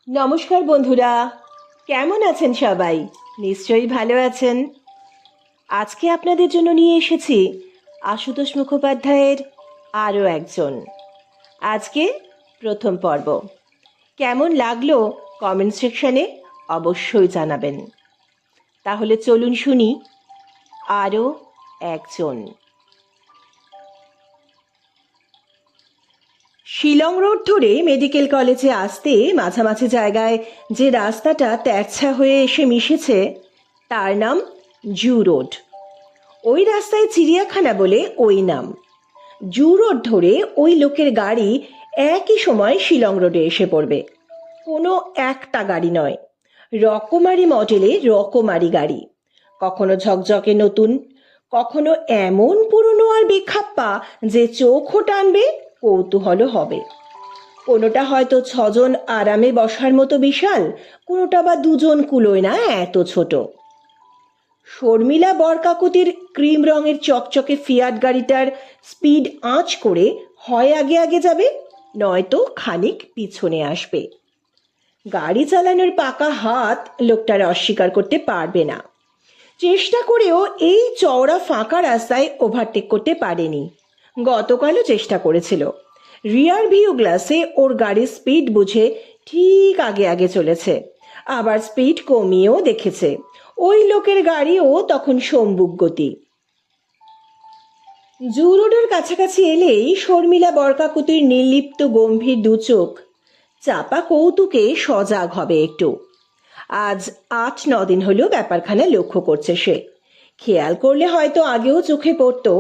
নমস্কার বন্ধুরা, কেমন আছেন সবাই? নিশ্চয়ই ভালো আছেন। আজকে আপনাদের জন্য নিয়ে এসেছি আশুতোষ মুখোপাধ্যায়ের আরও একজন। আজকে প্রথম পর্ব। কেমন লাগলো কমেন্ট সেকশনে অবশ্যই জানাবেন। তাহলে চলুন শুনি আরও একজন। শিলং রোড ধরে মেডিকেল কলেজে আসতে মাঝামাঝি জায়গায় যে রাস্তাটা তেরছা হয়ে এসে মিশেছে তার নাম জু রোড। ওই রাস্তায় চিড়িয়াখানা বলে ওই নাম। জু রোড ধরে ওই লোকের গাড়ি একই সময় শিলং রোডে এসে পড়বে। কোনো একটা গাড়ি নয়, রকমারি মডেলের রকমারি গাড়ি। কখনো ঝকঝকে নতুন, কখনো এমন পুরনো আর বেখাপ্পা যে চোখও টানবে, কৌতূহলও হবে। কোনোটা হয়তো 6জন আরামে বসার মতো বিশাল, কোনোটা বা 2জন কুলোয় না এত ছোট। শর্মিলা বরকাকুতির ক্রিম রঙের চকচকে ফিয়াট গাড়িটার স্পিড আঁচ করে হয় আগে আগে যাবে, নয়তো খানিক পিছনে আসবে। গাড়ি চালানোর পাকা হাত লোকটার অস্বীকার করতে পারবে না। চেষ্টা করেও এই চওড়া ফাঁকা রাস্তায় ওভারটেক করতে পারেনি। গতকালও চেষ্টা করেছিল। রিয়ার ভিউ গ্লাসে ওর গাড়ির স্পিড বুঝে ঠিক আগে আগে চলেছে, আবার স্পিড কমিয়েও দেখেছে। ওই লোকের গাড়িও তখন সম্মুখ গতি। জু রোডের কাছাকাছি এলেই শর্মিলা বরকাকুতির নির্লিপ্ত গম্ভীর দু চোখ চাপা কৌতুকে সজাগ হবে একটু। আজ 8-9 দিন হলো ব্যাপারখানা লক্ষ্য করছে সে। খেয়াল করলে হয়তো আগেও চোখে পড়তো,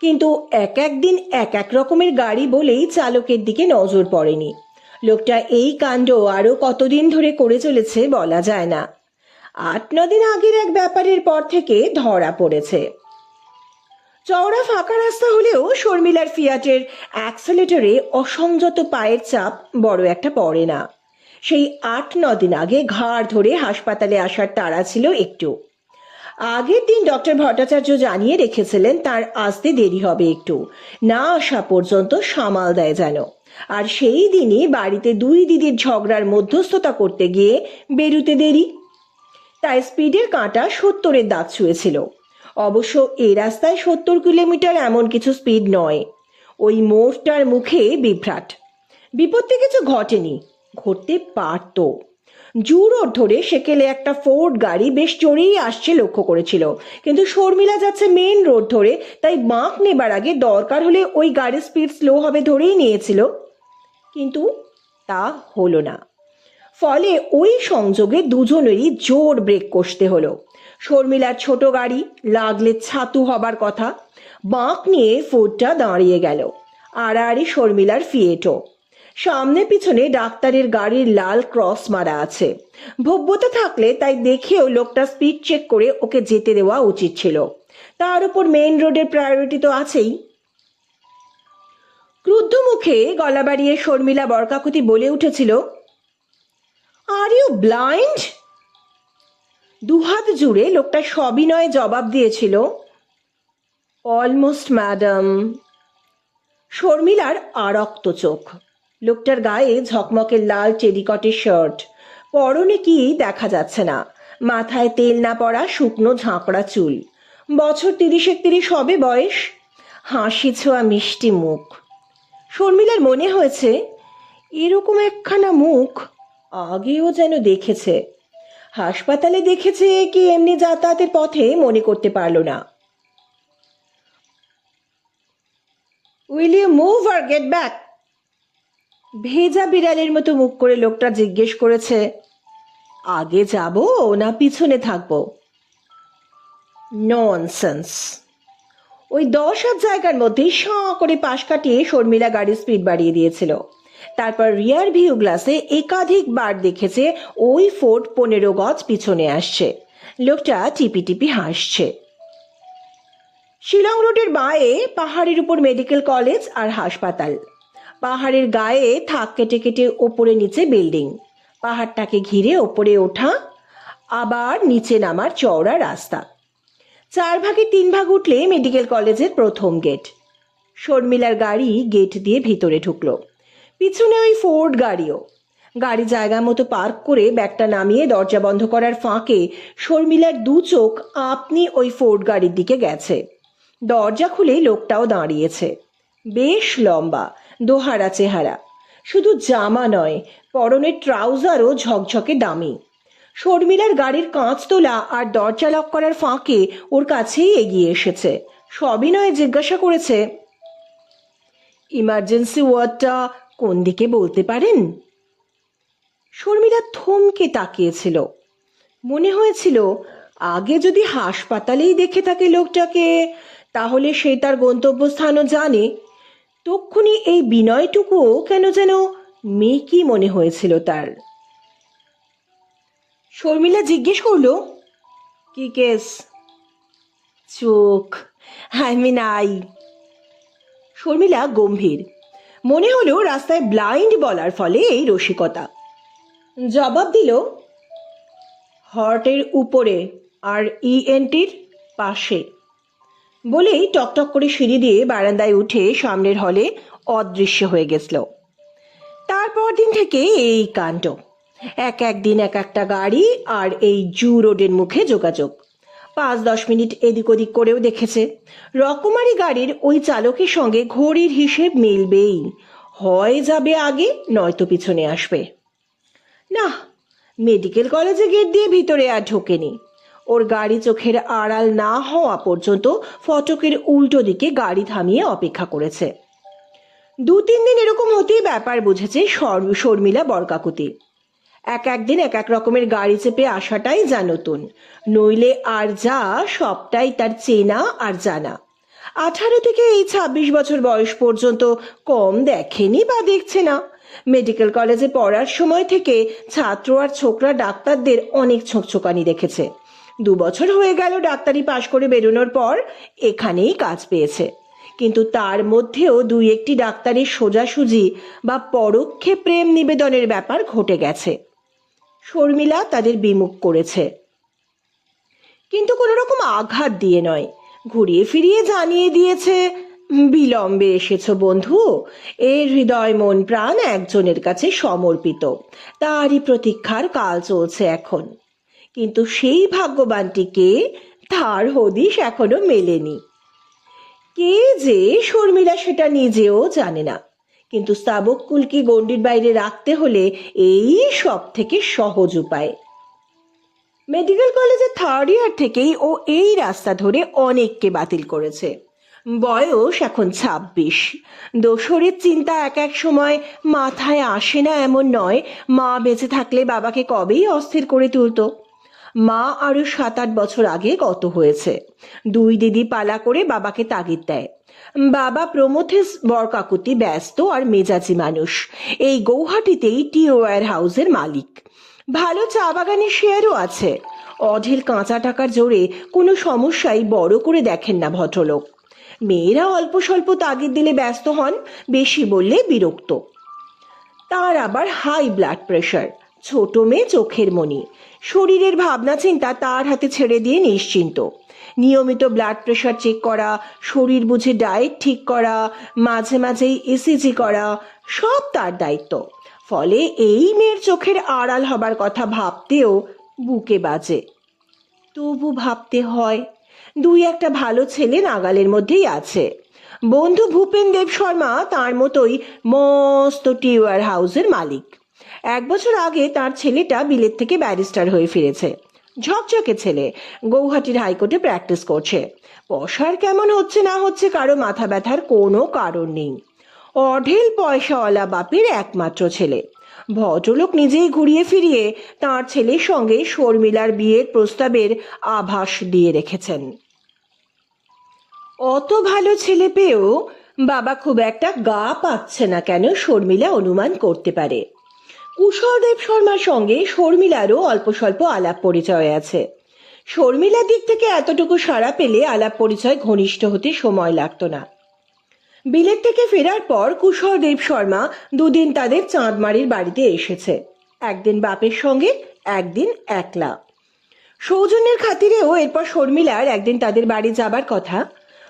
কিন্তু এক একদিন এক এক রকমের গাড়ি বলেই চালকের দিকে নজর পড়েনি। লোকটা এই কাণ্ড আরো কতদিন ধরে করে চলেছে বলা যায় না। 8-9 দিন আগের এক ব্যাপারের পর থেকে ধরা পড়েছে। চওড়া ফাঁকা রাস্তা হলেও শর্মিলার ফিয়াটের অ্যাক্সেলেটরে অসংযত পায়ের চাপ বড় একটা পড়ে না। সেই 8-9 দিন আগে ঘাড় ধরে হাসপাতালে আসার তাড়া ছিল একটু। আগের দিন ডক্টর ভট্টাচার্য জানিয়ে রেখেছিলেন তার আসতে দেরি হবে একটু, না আসা পর্যন্ত সামাল দেয় যেন। আর সেই দিনই বাড়িতে 2 দিদির ঝগড়ার মধ্যস্থতা করতে গিয়ে বেরুতে দেরি, তাই স্পিডের কাঁটা 70-এর দাগ ছুঁয়েছিল। অবশ্য এই রাস্তায় 70 কিলোমিটার এমন কিছু স্পিড নয়। ওই মোড়টার মুখে বিভ্রাট। বিপত্তি কিছু ঘটেনি, ঘটতে পারত। জু রোড ধরে সেকেলে একটা ফোর্ড গাড়ি বেশ চড়েই আসছে লক্ষ্য করেছিল, কিন্তু শর্মিলা যাচ্ছে মেন রোড ধরে, তাই বাঁক নেবার আগে দরকার হলে ওই গাড়ির স্পিড স্লো হবে ধরেই নিয়েছিল। কিন্তু তা হলো না। ফলে ওই সংযোগে দুজনেরই জোর ব্রেক কষতে হলো। শর্মিলার ছোট গাড়ি লাগলে ছাতু হবার কথা, বাঁক নিয়ে ফোর্ডটা দাঁড়িয়ে গেল। আড়াআড়ি শর্মিলার ফিয়েটো। সামনে পিছনে ডাক্তারের গাড়ির লাল ক্রস মারা আছে। ভব্যতা থাকলে তাই দেখেও লোকটা স্পিড চেক করে ওকে যেতে দেওয়া উচিত ছিল। তার উপর মেইন রোডের প্রায়োরিটি তো আছেই। ক্রুদ্ধ মুখে গলা বাড়িয়ে শর্মিলা বরকাকুতি বলে উঠেছিল, আর ইউ ব্লাইন্ড? দুহাত জুড়ে লোকটা সবিনয়ে জবাব দিয়েছিল, অলমোস্ট ম্যাডাম। শর্মিলার আরক্ত চোখ। লোকটার গায়ে ঝকমকে লাল টেরিকটের শার্ট, পরনে কি দেখা যাচ্ছে না। মাথায় তেল না পড়া শুকনো ঝাঁকড়া চুল, বছর 30-31 হবে বয়স, হাসি ছোঁয়া মিষ্টি মুখ। শর্মিলার মনে হয়েছে এরকম একখানা মুখ আগেও যেন দেখেছে। হাসপাতালে দেখেছে কি এমনি যাতায়াতের পথে মনে করতে পারল না। Will you move or get back? ভেজা বিড়ালের মতো মুখ করে লোকটা জিজ্ঞেস করেছে, আগে যাব না পিছনে থাকবো? ননসেন্স। ওই 10 হাত জায়গার মধ্যেই সাঁ করে পাশ কাটিয়ে শর্মিলা গাড়ির স্পিড বাড়িয়ে দিয়েছিল। তারপর রিয়ার ভিউ গ্লাসে একাধিকবার দেখেছে ওই ফোর্ড 15 গজ পিছনে আসছে। লোকটা টিপি টিপি হাসছে। শিলং রোডের বাঁয়ে পাহাড়ের উপর মেডিকেল কলেজ আর হাসপাতাল। পাহাড়ের গায়ে থাক কেটে কেটে ওপরে নিচে বিল্ডিং। পাহাড়টাকে ঘিরে ওপরে ওঠা, আবার নিচে নামার চওড়া রাস্তা। 4 ভাগে 3 ভাগ উঠলে মেডিকেল কলেজের প্রথম গেট। শর্মিলার গাড়ি গেট দিয়ে ভিতরে ঢুকলো। পিছনে ওই ফোর্ড গাড়িও। গাড়ি জায়গা মতো পার্ক করে ব্যাগটা নামিয়ে দরজা বন্ধ করার ফাঁকে শর্মিলার দু চোখ আপনি ওই ফোর্ড গাড়ির দিকে গেছে। দরজা খুলে লোকটাও দাঁড়িয়েছে। বেশ লম্বা, দোহারা চেহারা, শুধু জামা নয়, পরনের ট্রাউজারও ঝকঝকে দামি। শর্মিলার গাড়ির কাঁচ তোলা আর দরজা লক করার ফাঁকে ওর কাছেই এগিয়ে এসেছে। সবিনয়ে জিজ্ঞাসা করেছে, ইমার্জেন্সি ওয়ার্ডটা কোন দিকে বলতে পারেন? শর্মিলা থমকে তাকিয়েছিল। মনে হয়েছিল আগে যদি হাসপাতালেই দেখে থাকে লোকটাকে, তাহলে সে তার গন্তব্যস্থানও জানে। তক্ষুনি এই বিনয়টুকুও কেন যেন মেকি মনে হয়েছিল তার। শর্মিলা জিজ্ঞেস করলো, কি কেস? চোখ, আই। শর্মিলা গম্ভীর। মনে হলো রাস্তায় ব্লাইন্ড বলার ফলে এই রসিকতা। জবাব দিল, হার্টের উপরে আর ইএনটির পাশে। বলেই টকটক করে সিঁড়ি দিয়ে বারান্দায় উঠে সামনের হলে অদৃশ্য হয়ে গেছিল। তারপর দিন থেকে এই কাণ্ড। এক দিন এক একটা গাড়ি আর এই জু রোডের মুখে যোগাযোগ। 5-10 মিনিট এদিক ওদিক করেও দেখেছে। রকমারি গাড়ির ওই চালকের সঙ্গে ঘড়ির হিসেব মিলবেই, হয় যাবে আগে নয়তো পিছনে আসবে। না, মেডিকেল কলেজে গেট দিয়ে ভিতরে আর ঢোকেনি। ওর গাড়ি চোখের আড়াল না হওয়া পর্যন্ত ফটকের উল্টো দিকে গাড়ি থামিয়ে অপেক্ষা করেছে। 2-3 দিন এরকম হতেই ব্যাপার বুঝেছে শর্মিলা বরকাকুতি। একদিন এক রকমের গাড়ি চেপে আসাটাই যা নতুন, নইলে আর যা সবটাই তার চেনা আর জানা। 18 থেকে এই 26 বছর বয়স পর্যন্ত কম দেখেনি বা দেখছে না। মেডিকেল কলেজে পড়ার সময় থেকে ছাত্র আর ছোকরা ডাক্তারদের অনেক ছোঁকছোকানি দেখেছে। 2 বছর হয়ে গেল ডাক্তারি পাশ করে বেরোনোর পর এখানেই কাজ পেয়েছে। কিন্তু তার মধ্যেও 2-1টি ডাক্তারের সোজাসুজি বা পরোক্ষে প্রেম নিবেদনের ব্যাপার ঘটে গেছে। শর্মিলা তাদের বিমুখ করেছে, কিন্তু কোনো রকম আঘাত দিয়ে নয়, ঘুরিয়ে ফিরিয়ে জানিয়ে দিয়েছে, বিলম্বে এসেছো বন্ধু, এর হৃদয় মন প্রাণ একজনের কাছে সমর্পিত, তারই প্রতীক্ষার কাল চলছে এখন। কিন্তু সেই ভাগ্যবানটিকে তার হদিশ এখনো মেলেনি। কে যে শর্মিলা সেটা নিজেও জানে না, কিন্তু স্তাবক কুলকে গণ্ডির বাইরে রাখতে হলে এই সব থেকে সহজ উপায়। মেডিকেল কলেজের 3rd ইয়ার থেকেই ও এই রাস্তা ধরে অনেককে বাতিল করেছে। বয়স এখন 26। দোসরের চিন্তা এক সময় মাথায় আসে না এমন নয়, মা বেঁচে থাকলে বাবাকে কবেই অস্থির করে তুলতো। মা আরো 7-8 বছর আগে গত হয়েছে। 2 দিদি পালা করে বাবাকে তাগিদ দেয়। বাবা প্রমথেশ বরকাকুতি ব্যস্ত আর মেজাজি মানুষ। এই গৌহাটিতেই টি ওয়্যার হাউসের মালিক। ভালো চা বাগানের শেয়ারও আছে। অঢেল কাঁচা টাকার জোরে কোনো সমস্যাই বড় করে দেখেন না ভদ্রলোক। মেয়েরা অল্প স্বল্প তাগিদ দিলে ব্যস্ত হন, বেশি বললে বিরক্ত। তার আবার হাই ব্লাড প্রেশার, ছোট মেয়ে চোখের মণি। শরীরের ভাবনা চিন্তা তার হাতে ছেড়ে দিয়ে নিশ্চিন্ত। নিয়মিত ব্লাড প্রেশার চেক করা, শরীর বুঝে ডায়েট ঠিক করা, মাঝে মাঝেই ইসিজি করা, সব তার দায়িত্ব। ফলে এই মেয়ের চোখের আড়াল হবার কথা ভাবতেও বুকে বাজে। তবু ভাবতে হয়, 2-1টা ভালো ছেলে নাগালের মধ্যেই আছে। বন্ধু ভূপেন দেব শর্মা তার মতোই মস্ত টি ওয়্যার হাউসের মালিক। 1 বছর আগে তার ছেলেটা বিলেত থেকে ব্যারিস্টার হয়ে ফিরেছে। ঝকঝকে ছেলে, গৌহাটির হাইকোর্টে প্র্যাকটিস করছে। পয়সার কেমন হচ্ছে না হচ্ছে কারো মাথা ব্যথার কোনো কারণ নেই। অঢেল পয়সাওয়ালা বাপের একমাত্র ছেলে। ভদ্রলোক নিজেই ঘুরিয়ে ফিরিয়ে তার ছেলের সঙ্গে শর্মিলার বিয়ের প্রস্তাবের আভাস দিয়ে রেখেছেন। অত ভালো ছেলে পেয়েও বাবা খুব একটা গা পাচ্ছে না কেন শর্মিলা অনুমান করতে পারে। কুশলদেব শর্মার সঙ্গে শর্মিলারও অল্প স্বল্প আলাপ পরিচয় আছে। শর্মিলার দিক থেকে এতটুকু সাড়া পেলে আলাপ পরিচয় ঘনিষ্ঠ হতে সময় লাগতো না। বিলেত থেকে ফেরার পর কুশলদেব শর্মা 2 দিন তাদের চাঁদমারির বাড়িতে এসেছে। একদিন বাপের সঙ্গে, একদিন একলা। সৌজন্যের খাতিরেও এরপর শর্মিলার একদিন তাদের বাড়ি যাবার কথা।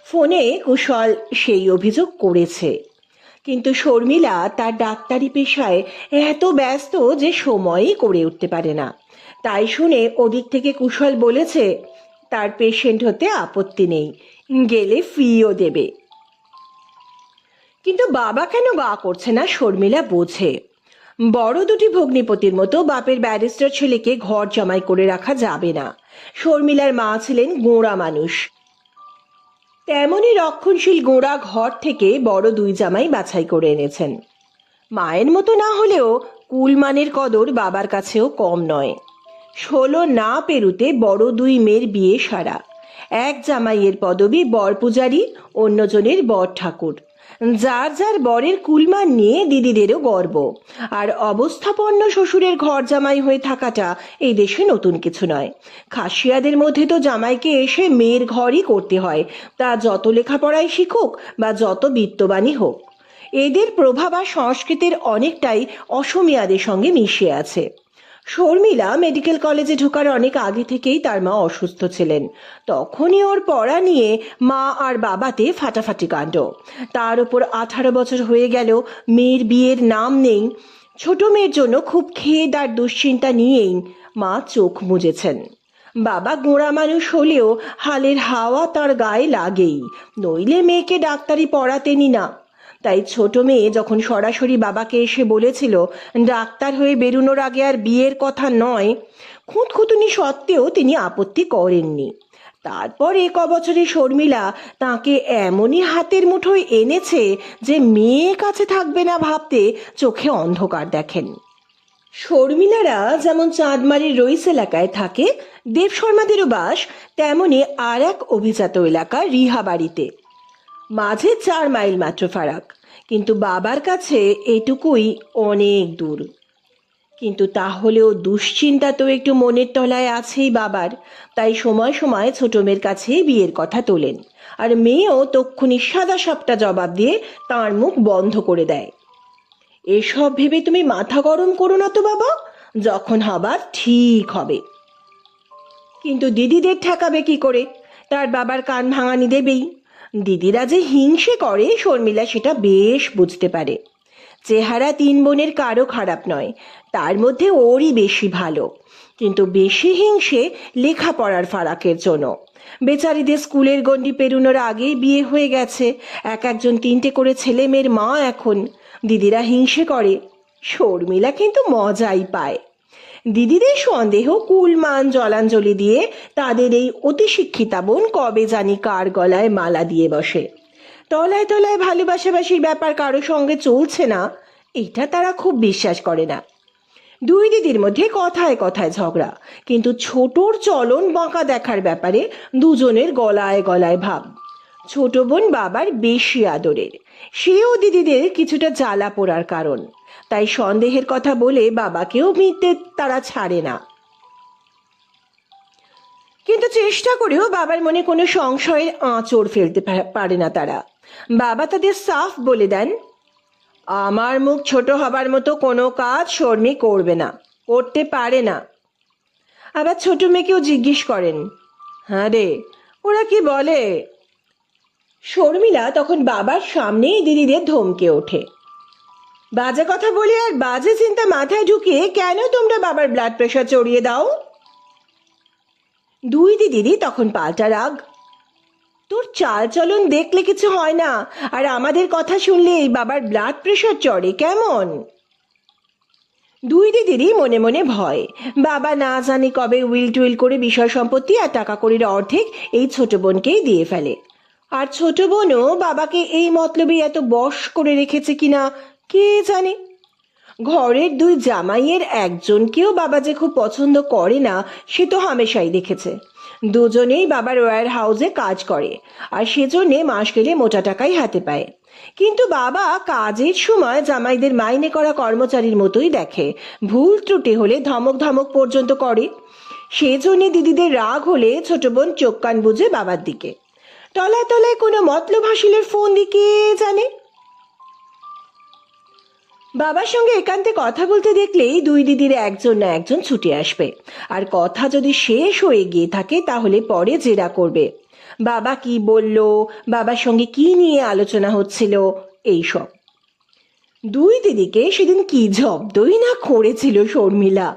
ফোনে কুশল সেই অভিযোগ করেছে। কিন্তু শর্মিলা তার ডাক্তারি পেশায় এত ব্যস্ত যে সময়ই করে উঠতে পারে না। তাই শুনে ওদিক থেকে কুশল বলেছে তার পেশেন্ট হতে আপত্তি নেই, গেলে ফিও দেবে। কিন্তু বাবা কেন গা করছে না শর্মিলা বোঝে। বড় দুটি ভগ্নিপতির মতো বাপের ব্যারিস্টার ছেলেকে ঘর জামাই করে রাখা যাবে না। শর্মিলার মা ছিলেন গোঁড়া মানুষ, তেমনই রক্ষণশীল গোঁড়া ঘর থেকে বড় দুই জামাই বাছাই করে এনেছেন। মায়ের মতো না হলেও কুলমানের কদর বাবার কাছেও কম নয়। 16 না পেরুতে বড় দুই মেয়ের বিয়ে সারা। এক জামাইয়ের পদবি বর পূজারী, অন্যজনের বর ঠাকুর। যার যার বরের কুলমান নিয়ে দিদিদেরও গর্ব। আর অবস্থাপন্ন শ্বশুরের ঘর জামাই হয়ে থাকাটা এই দেশে নতুন কিছু নয়। খাসিয়াদের মধ্যে তো জামাইকে এসে মেয়ের ঘরই করতে হয়, তা যত লেখাপড়াই শিখুক বা যত বিত্তবানই হোক। এদের প্রভাব আর সংস্কৃতির অনেকটাই অসমীয়াদের সঙ্গে মিশে আছে। শর্মিলা মেডিকেল কলেজে ঢোকার অনেক আগে থেকেই তার মা অসুস্থ ছিলেন। তখনই ওর পড়া নিয়ে মা আর বাবাতে ফাটাফাটি কাণ্ড। তার উপর 18 বছর হয়ে গেল, মেয়ের বিয়ের নাম নেই। ছোট মেয়ের জন্য খুব খেদ আর দুশ্চিন্তা নিয়েই মা চোখ মুজেছেন। বাবা গোঁড়া মানুষ হলেও হালের হাওয়া তার গায়ে লাগেই, নইলে মেয়েকে ডাক্তারি পড়াতেনই না। তাই ছোট মেয়ে যখন সরাসরি বাবাকে এসে বলেছিল ডাক্তার হয়ে বেরোনোর আগে আর বিয়ের কথা নয়, খুঁতখুঁতুনি সত্ত্বেও তিনি আপত্তি করেননি। তারপর বছরে শর্মিলা তাকে এমনই হাতের মুঠোয় এনেছে যে মেয়ে কাছে থাকবে না ভাবতে চোখে অন্ধকার দেখেন। শর্মিলারা যেমন চাঁদমারির রইস এলাকায় থাকে, দেব শর্মাদেরও বাস তেমনি আর এক অভিজাত এলাকা রিহা বাড়িতে। মাঝে 4 মাইল মাত্র ফারাক, কিন্তু বাবার কাছে এটুকুই অনেক দূর। কিন্তু তাহলেও দুশ্চিন্তা তো একটু মনের তলায় আছেই বাবার। তাই সময় সময় ছোট মেয়ের কাছে বিয়ের কথা তোলেন, আর মেয়েও তক্ষুনি সাদা সাপটা জবাব দিয়ে তার মুখ বন্ধ করে দেয়। এসব ভেবে তুমি মাথা গরম করো না তো বাবা, যখন হবার ঠিক হবে। কিন্তু দিদিদের ঠেকাবে কি করে? তার বাবার কান ভাঙানি দেবেই। দিদিরা যে হিংসে করে শর্মিলা সেটা বেশ বুঝতে পারে। চেহারা 3 বোনের কারো খারাপ নয়, তার মধ্যে ওরই বেশি ভালো। কিন্তু বেশি হিংসে লেখাপড়ার ফারাকের জন্য। বেচারিদের স্কুলের গণ্ডি পেরোনোর আগেই বিয়ে হয়ে গেছে, একজন 3টে করে ছেলে মেয়ের মা এখন। দিদিরা হিংসে করে, শর্মিলা কিন্তু মজাই পায়। দিদিদের সন্দেহ কুলমান জলাঞ্জলি দিয়ে তাদের এই অতি শিক্ষিতা বোন কবে জানি কার গলায় মালা দিয়ে বসে। তলায় তলায় ভালোবাসাবাসির ব্যাপার কারো সঙ্গে চলছে না, এটা তারা খুব বিশ্বাস করে না। দুই দিদির মধ্যে কথায় কথায় ঝগড়া, কিন্তু ছোটর চলন বাঁকা দেখার ব্যাপারে দুজনের গলায় গলায় ভাব। ছোট বোন বাবার বেশি আদরের, সেও দিদিদের কিছুটা জ্বালা পোড়ার কারণ। তাই সন্দেহের কথা বলে বাবাকেও মিথ্যে তারা ছাড়ে না। কিন্তু চেষ্টা করেও বাবার মনে কোনো সংশয়ের আঁচড় ফেলতে পারে না তারা। বাবা তাদের সাফ বলে দেন, আমার মুখ ছোট হবার মতো কোনো কাজ শর্মি করবে না, করতে পারে না। আবার ছোট মেয়েকেও জিজ্ঞেস করেন, হ্যাঁ রে ওরা কি বলে? শর্মিলা তখন বাবার সামনেই দিদিদের ধমকে ওঠে, বাজে কথা বলে আর বাজে চিন্তা মাথায় ঢুকিয়ে কেন তোমরা বাবার ব্লাড প্রেশার চড়িয়ে দাও? দুই দিদি তখন পাল্টা রাগ, তোর চাল চলন দেখলে কিছু হয় না, আর আমাদের কথা শুনলে এই বাবার ব্লাড প্রেশার চড়ে কেমন? দুই দিদিরই মনে মনে ভয়, বাবা না জানি কবে উইল টুইল করে বিষয় সম্পত্তি আর টাকা কড়ির অর্ধেক এই ছোট বোনকেই দিয়ে ফেলে। আর ছোট বোনও বাবাকে এই মতলবে এত বশ করে রেখেছে কিনা কে জানে। ঘরের 2 জামাইয়ের একজনকেও বাবা যে খুব পছন্দ করে না সে তো হামেশাই দেখেছে। দুজনেই বাবার ওয়্যার হাউসে কাজ করে, আর সেজন্যে মাস গেলে মোটা টাকাই হাতে পায়। কিন্তু বাবা কাজের সময় জামাইদের মাইনে করা কর্মচারীর মতোই দেখে, ভুল ত্রুটি হলে ধমক ধমক পর্যন্ত করে। সেজন্যে দিদিদের রাগ হলে ছোট বোন চোখ কান বুঝে বাবার দিকে। তলায় তলায় কোনো মতলব হাসিলের ফোন দিকে জানে। বাবার সঙ্গে একান্তে কথা বলতে দেখলেই দুই দিদির একজন না একজন ছুটে আসবে, আর কথা যদি শেষ হয়ে গিয়ে থাকে তাহলে পরে জেরা করবে। বাবা কি বলল, বাবার সঙ্গে কি নিয়ে আলোচনা হচ্ছিল, এইসব। দুই দিদিকে সেদিন কি জব্দই না করেছিল শর্মিলা।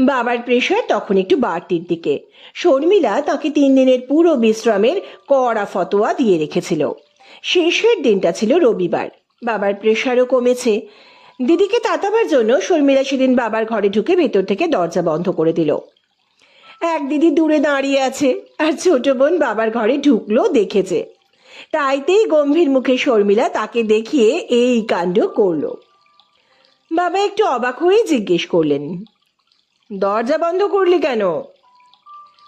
বাবার প্রেশার তখন একটু বাড়তির দিকে। শর্মিলা তাকে 3 দিনের পুরো বিশ্রামের কড়া ফতোয়া দিয়ে রেখেছিল। শেষের দিনটা ছিল রবিবার। বাবার প্রেশারও কমেছে। দিদিকে তাতাবার জন্য শর্মিলা সেদিন বাবার ঘরে ঢুকে ভেতর থেকে দরজা বন্ধ করে দিল। এক দিদি দূরে দাঁড়িয়ে আছে, আর ছোট বোন বাবার ঘরে ঢুকলো, দেখেছে। তাইতেই গম্ভীর মুখে শর্মিলা তাকে দেখিয়ে এই কাণ্ড করলো। বাবা একটু অবাক হয়ে জিজ্ঞেস করলেন, দরজা বন্ধ করলি কেন?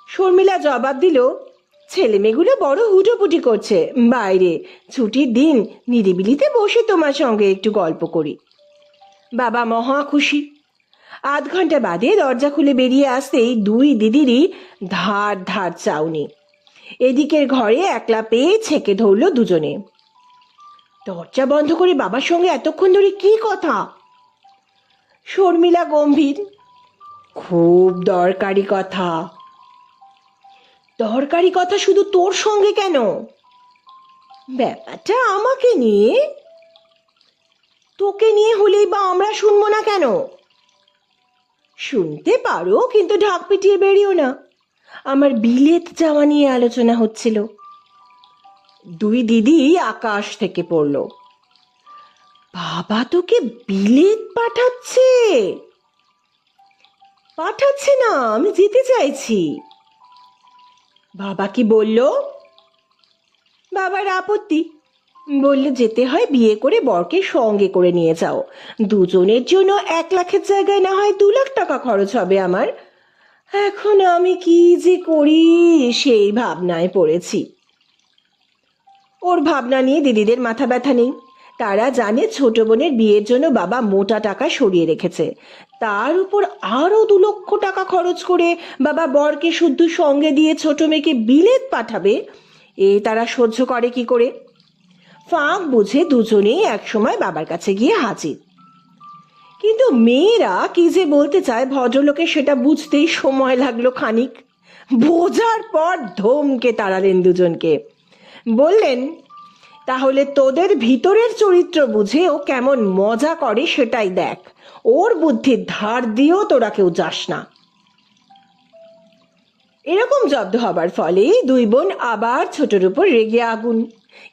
শর্মিলা জবাব দিল, ছেলে মেয়েগুলো বড় হুটোপুটি করছে, বাইরে ছুটির দিন নিরিবিলিতে বসে তোমার সঙ্গে একটু গল্প করি। বাবা মহা খুশি। আধ ঘন্টা বাদে দরজা খুলে বেরিয়ে আসতেই দুই দিদিরই ধার ধার চাউনি। এদিকের ঘরে একলা পেয়ে ছেঁকে ধরল দুজনে। দরজা বন্ধ করে বাবার সঙ্গে এতক্ষণ ধরে কি কথা? শর্মিলা গম্ভীর, খুব দরকারি কথা। দরকারি কথা শুধু তোর সঙ্গে কেন? ব্যাপারটা আমাকে নিয়ে। তোকে নিয়ে হলেই বা আমরা শুনবো না কেন? শুনতে পারো, কিন্তু ঢাক পিটিয়ে বেরিও না। আমার বিলেত যাওয়া নিয়ে আলোচনা হচ্ছিল। দুই দিদি আকাশ থেকে পড়ল। বাবা তোকে বিলেত পাঠাচ্ছে? পাঠাচ্ছে না, আমি যেতে চাইছি। বাবা কি বলল? বাবার আপত্তি। বললে যেতে হয় বিয়ে করে বরকে সঙ্গে করে নিয়ে যাও। দুজনের জন্য 1 লাখের জায়গায় না হয় 2 লাখ টাকা খরচ হবে আমার। এখন আমি কি যে করি সেই ভাবনায় পড়েছি। ওর ভাবনা নিয়ে দিদিদের মাথা ব্যথা নেই। তারা জানে ছোট বোনের বিয়ের জন্য বাবা মোটা টাকা সরিয়ে রেখেছে। তার উপর আরো 2 লক্ষ টাকা খরচ করে বাবা বরকে শুদ্ধ সঙ্গে দিয়ে ছোট মেয়েকে বিলেত পাঠাবে, এ তারা সহ্য করে কি করে? ফাঁক বুঝে দুজনেই একসময় বাবার কাছে গিয়ে হাজির। কিন্তু মেয়েরা কি যে বলতে চায় ভদ্রলোকে সেটা বুঝতেই সময় লাগলো খানিক। বোঝার পর ধমকে তাড়ালেন দুজনকে। বললেন, তাহলে তোদের ভিতরের চরিত্র বুঝে ও কেমন মজা করে সেটাই দেখ। ওর বুদ্ধির ধার দিয়েও তোরা কেউ যাস না। এরকম জব্দ হবার ফলে দুই বোন আবার ছোটর উপর রেগে আগুন।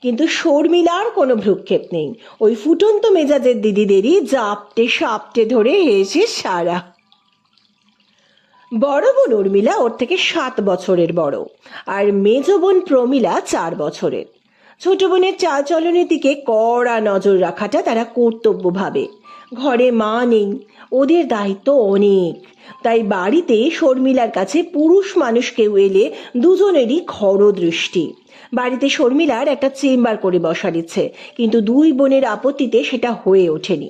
কিন্তু শর্মিলার কোনো ভ্রুক্ষেপ নেই। ওই ফুটন্ত মেজাজের দিদিদেরই জাপটে সাপটে ধরে হেসে সারা। বড় বোন উর্মিলা ওর থেকে 7 বছরের বড়, আর মেজ বোন প্রমিলা 4 বছরের। ছোট বোনের চালচলনের দিকে কড়া নজর রাখাটা তারা কর্তব্য ভাবে। ঘরে মা নেই, ওদের দায়িত্ব অনেক। তাই বাড়িতে শর্মিলার কাছে পুরুষ মানুষ কেউ এলে দুজনেরই খরদৃষ্টি। বাড়িতে শর্মিলার একটা চেম্বার করে বসার ইচ্ছে, কিন্তু দুই বোনের আপত্তিতে সেটা হয়ে ওঠেনি।